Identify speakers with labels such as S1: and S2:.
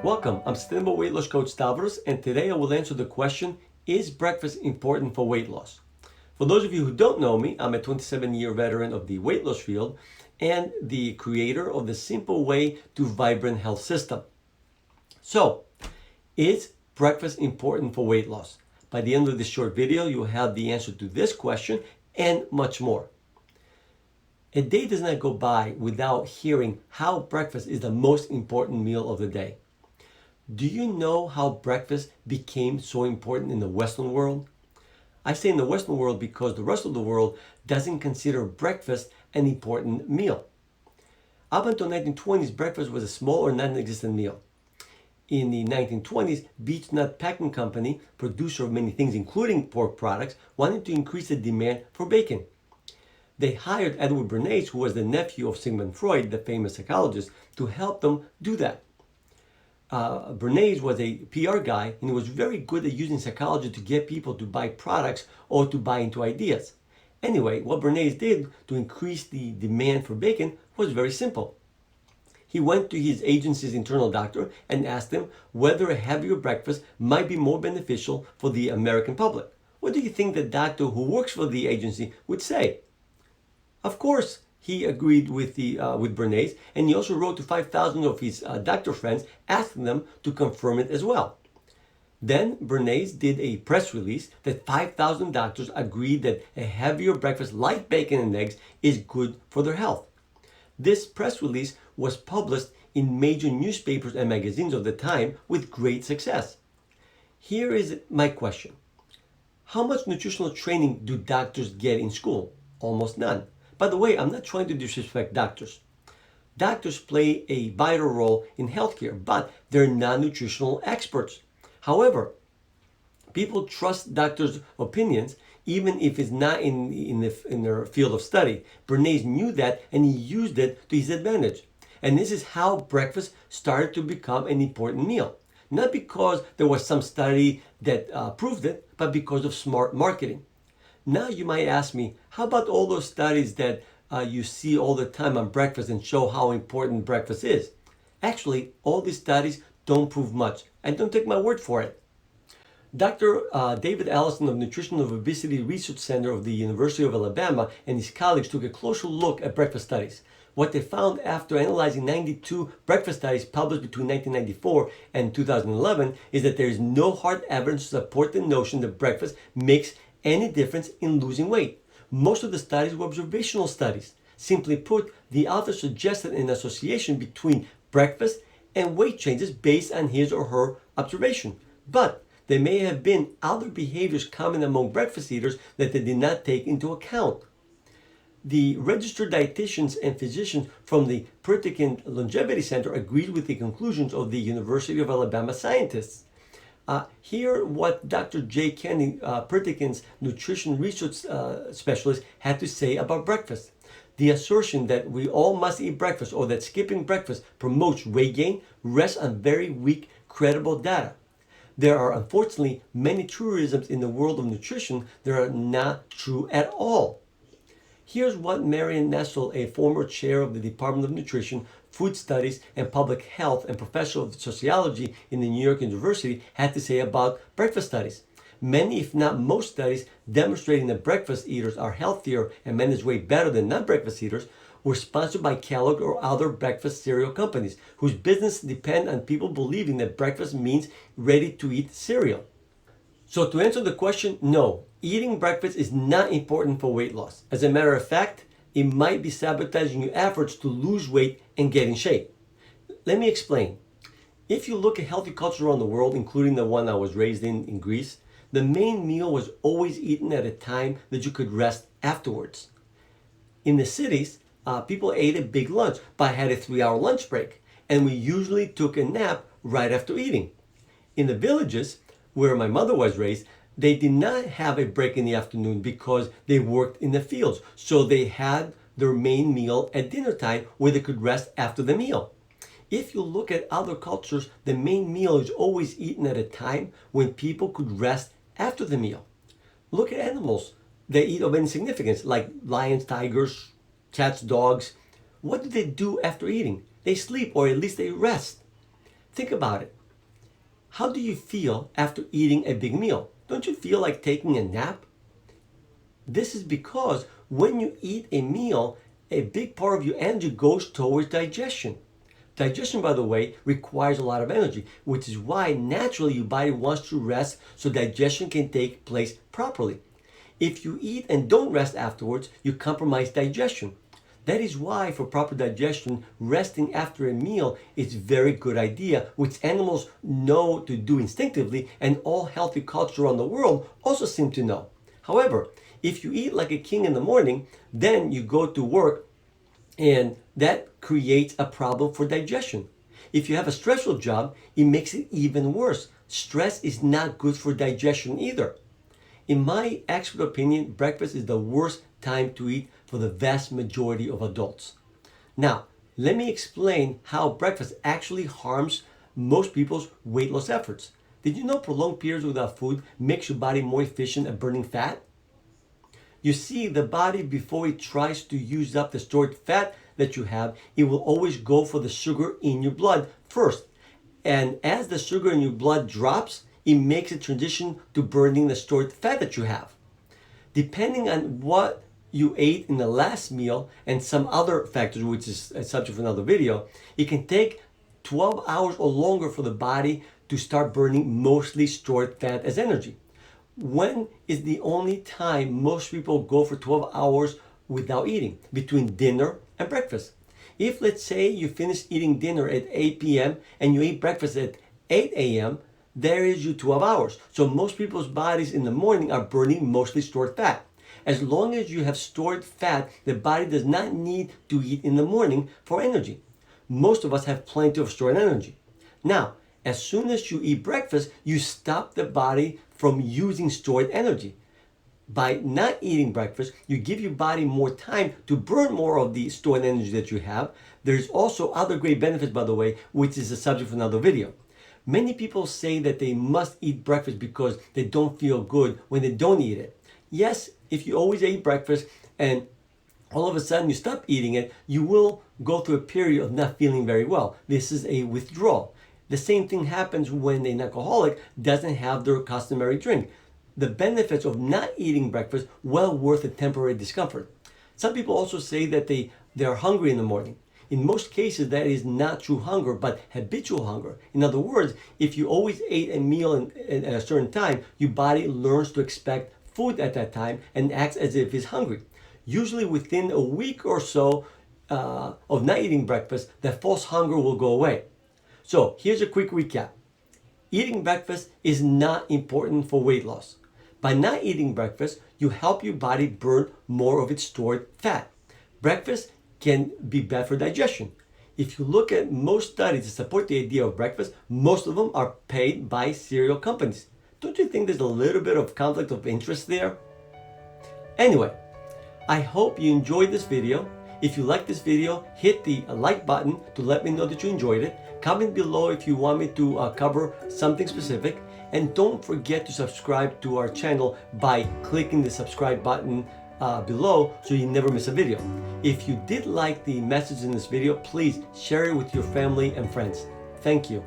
S1: Welcome, I'm Sustainable Weight Loss Coach Stavros, and today I will answer the question, is breakfast important for weight loss? For those of you who don't know me, I'm a 27-year veteran of the weight loss field and the creator of the Simple Way to Vibrant Health System. So, is breakfast important for weight loss? By the end of this short video, you will have the answer to this question and much more. A day does not go by without hearing how breakfast is the most important meal of the day. Do you know how breakfast became so important in the Western world? I say in the Western world because the rest of the world doesn't consider breakfast an important meal. Up until the 1920s, breakfast was a small or non-existent meal. In the 1920s, Beech Nut Packing Company, producer of many things including pork products, wanted to increase the demand for bacon. They hired Edward Bernays, who was the nephew of Sigmund Freud, the famous psychologist, to help them do that. Bernays was a PR guy and he was very good at using psychology to get people to buy products or to buy into ideas. Anyway, what Bernays did to increase the demand for bacon was very simple. He went to his agency's internal doctor and asked him whether a heavier breakfast might be more beneficial for the American public. What do you think the doctor who works for the agency would say? Of course, he agreed with Bernays, and he also wrote to 5,000 of his doctor friends asking them to confirm it as well. Then Bernays did a press release that 5,000 doctors agreed that a heavier breakfast like bacon and eggs is good for their health. This press release was published in major newspapers and magazines of the time with great success. Here is my question. How much nutritional training do doctors get in school? Almost none. By the way, I'm not trying to disrespect doctors. Doctors play a vital role in healthcare, but they're not nutritional experts. However, people trust doctors' opinions even if it's not in their field of study. Bernays knew that and he used it to his advantage. And this is how breakfast started to become an important meal. Not because there was some study that proved it, but because of smart marketing. Now you might ask me, how about all those studies that you see all the time on breakfast and show how important breakfast is? Actually, all these studies don't prove much, and don't take my word for it. Dr. David Allison of Nutrition and Obesity Research Center of the University of Alabama and his colleagues took a closer look at breakfast studies. What they found after analyzing 92 breakfast studies published between 1994 and 2011 is that there is no hard evidence to support the notion that breakfast makes any difference in losing weight. Most of the studies were observational studies. Simply put, the author suggested an association between breakfast and weight changes based on his or her observation. But there may have been other behaviors common among breakfast eaters that they did not take into account. The registered dietitians and physicians from the Pertikin Longevity Center agreed with the conclusions of the University of Alabama scientists. Hear what Dr. J. Kenny, Pertikin's nutrition research specialist, had to say about breakfast. The assertion that we all must eat breakfast or that skipping breakfast promotes weight gain rests on very weak, credible data. There are unfortunately many truisms in the world of nutrition that are not true at all. Here's what Marian Nessel, a former chair of the Department of Nutrition, Food Studies, and Public Health and professor of sociology in the New York University, had to say about breakfast studies. Many, if not most studies, demonstrating that breakfast eaters are healthier and manage weight better than non-breakfast eaters were sponsored by Kellogg or other breakfast cereal companies, whose business depend on people believing that breakfast means ready-to-eat cereal. So to answer the question, no, eating breakfast is not important for weight loss. As a matter of fact, it might be sabotaging your efforts to lose weight and get in shape. Let me explain. If you look at healthy culture around the world, including the one I was raised in Greece, the main meal was always eaten at a time that you could rest afterwards. In the cities, people ate a big lunch, but had a 3-hour lunch break, and we usually took a nap right after eating. In the villages, where my mother was raised, they did not have a break in the afternoon because they worked in the fields. So they had their main meal at dinner time where they could rest after the meal. If you look at other cultures, the main meal is always eaten at a time when people could rest after the meal. Look at animals that eat of any significance, like lions, tigers, cats, dogs. What do they do after eating? They sleep, or at least they rest. Think about it. How do you feel after eating a big meal? Don't you feel like taking a nap? This is because when you eat a meal, a big part of your energy goes towards digestion. Digestion, by the way, requires a lot of energy, which is why naturally your body wants to rest so digestion can take place properly. If you eat and don't rest afterwards, you compromise digestion. That is why for proper digestion, resting after a meal is a very good idea, which animals know to do instinctively, and all healthy cultures around the world also seem to know. However, if you eat like a king in the morning, then you go to work and that creates a problem for digestion. If you have a stressful job, it makes it even worse. Stress is not good for digestion either. In my expert opinion, breakfast is the worst time to eat for the vast majority of adults. Now, let me explain how breakfast actually harms most people's weight loss efforts. Did you know prolonged periods without food makes your body more efficient at burning fat? You see, the body, before it tries to use up the stored fat that you have, it will always go for the sugar in your blood first. And as the sugar in your blood drops, it makes a transition to burning the stored fat that you have. Depending on what you ate in the last meal and some other factors, which is a subject for another video, it can take 12 hours or longer for the body to start burning mostly stored fat as energy. When is the only time most people go for 12 hours without eating? Between dinner and breakfast. If, let's say, you finish eating dinner at 8 p.m. and you eat breakfast at 8 a.m., there is your 12 hours. So most people's bodies in the morning are burning mostly stored fat. As long as you have stored fat, the body does not need to eat in the morning for energy. Most of us have plenty of stored energy. Now, as soon as you eat breakfast, you stop the body from using stored energy. By not eating breakfast, you give your body more time to burn more of the stored energy that you have. There's also other great benefits, by the way, which is a subject for another video. Many people say that they must eat breakfast because they don't feel good when they don't eat it. Yes, if you always eat breakfast and all of a sudden you stop eating it, you will go through a period of not feeling very well. This is a withdrawal. The same thing happens when an alcoholic doesn't have their customary drink. The benefits of not eating breakfast well worth the temporary discomfort. Some people also say that they are hungry in the morning. In most cases, that is not true hunger, but habitual hunger. In other words, if you always ate a meal at a certain time, your body learns to expect food at that time and acts as if it's hungry. Usually within a week or so of not eating breakfast, that false hunger will go away. So here's a quick recap. Eating breakfast is not important for weight loss. By not eating breakfast, you help your body burn more of its stored fat. Breakfast can be bad for digestion. If you look at most studies that support the idea of breakfast, most of them are paid by cereal companies. Don't you think there's a little bit of conflict of interest there? Anyway, I hope you enjoyed this video. If you like this video, hit the like button to let me know that you enjoyed it. Comment below if you want me to cover something specific. And don't forget to subscribe to our channel by clicking the subscribe button below so you never miss a video. If you did like the message in this video, please share it with your family and friends. Thank you.